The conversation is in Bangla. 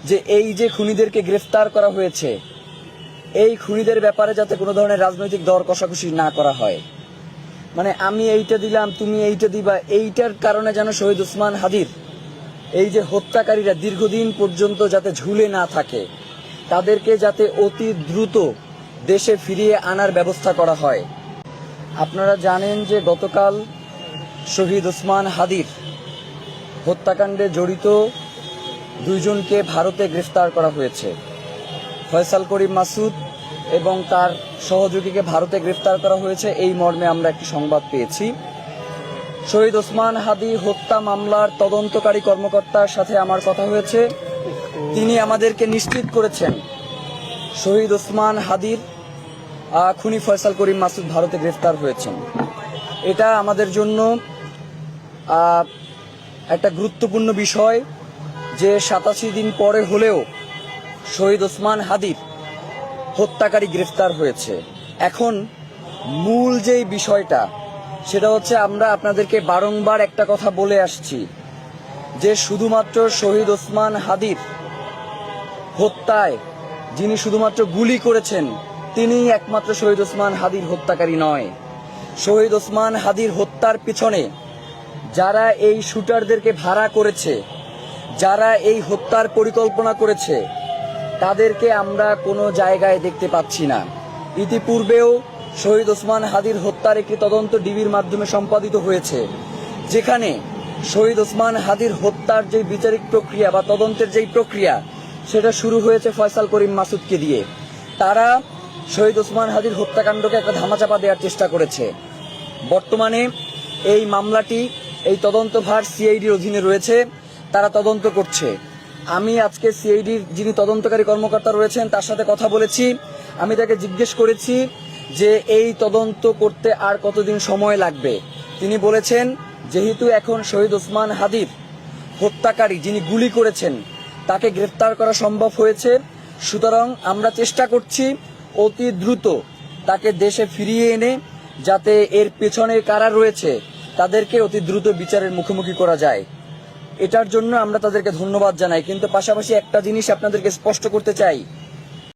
যে এই যে খুনিদেরকে গ্রেফতার করা হয়েছে, এই খুনিদের ব্যাপারে যাতে কোনো ধরনের রাজনৈতিক দর কষাকষি না করা হয়। মানে আমি এইটা দিলাম, তুমি এইটা দিবা, এইটার কারণে যেন শহীদ ওসমান হাদির এই যে হত্যাকারীরা দীর্ঘদিন পর্যন্ত যাতে ঝুলে না থাকে, তাদেরকে যাতে অতি দ্রুত দেশে ফিরিয়ে আনার ব্যবস্থা করা হয়। আপনারা জানেন যে গতকাল শহীদ ওসমান হাদির হত্যাকাণ্ডে জড়িত দুইজনকে ভারতে গ্রেফতার করা হয়েছে। ফয়সাল করিম মাসুদ এবং তার সহযোগীকে ভারতে গ্রেফতার করা হয়েছে, এই মর্মে আমরা একটি সংবাদ পেয়েছি। শহীদ ওসমান হাদি হত্যা মামলার তদন্তকারী কর্মকর্তার সাথে আমার কথা হয়েছে। তিনি আমাদেরকে নিশ্চিত করেছেন শহীদ ওসমান হাদির খুনি ফয়সাল করিম মাসুদ ভারতে গ্রেফতার হয়েছেন। এটা আমাদের জন্য একটা গুরুত্বপূর্ণ বিষয় যে 87 দিন পরে হলেও শহীদ ওসমান হাদির হত্যাকারী গ্রেফতার হয়েছে। এখন মূল যেই বিষয়টা সেটা হচ্ছে, আমরা আপনাদেরকে বারংবার একটা কথা বলে আসছি যে শুধুমাত্র শহীদ ওসমান হাদির হত্যায় যিনি শুধুমাত্র গুলি করেছেন তিনিই একমাত্র শহীদ ওসমান হাদির হত্যাকারী নয়। শহীদ ওসমান হাদির হত্যার পিছনে যারা এই শুটারদেরকে ভাড়া করেছে, যারা এই হত্যার পরিকল্পনা করেছে, তাদেরকে আমরা কোনো জায়গায় দেখতে পাচ্ছি না। ইতিপূর্বেও শহীদ ওসমান হাদির হত্যার একটি তদন্ত ডিবির মাধ্যমে সম্পাদিত হয়েছে, যেখানে শহীদ ওসমান হাদির হত্যার যে বিচারিক প্রক্রিয়া বা তদন্তের যেই প্রক্রিয়া সেটা শুরু হয়েছে ফয়সাল করিম মাসুদকে দিয়ে। তারা শহীদ ওসমান হাদির হত্যাকাণ্ডকে একটা ধামাচাপা দেওয়ার চেষ্টা করেছে। বর্তমানে এই মামলাটি, এই তদন্তভার সিআইডির অধীনে রয়েছে, তারা তদন্ত করছে। আমি আজকে সিআইডির যিনি তদন্তকারী কর্মকর্তা রয়েছেন তার সাথে কথা বলেছি। আমি তাকে জিজ্ঞেস করেছি যে এই তদন্ত করতে আর কতদিন সময় লাগবে। তিনি বলেছেন যেহেতু এখন শহীদ ওসমান হাদির হত্যাকারী যিনি গুলি করেছেন তাকে গ্রেফতার করা সম্ভব হয়েছে, সুতরাং আমরা চেষ্টা করছি অতি দ্রুত তাকে দেশে ফিরিয়ে এনে যাতে এর পেছনে কারা রয়েছে তাদেরকে অতি দ্রুত বিচারের মুখোমুখি করা যায়। এটার জন্য আমরা তাদেরকে ধন্যবাদ জানাই, কিন্তু পাশাপাশি একটা জিনিস আপনাদেরকে স্পষ্ট করতে চাই,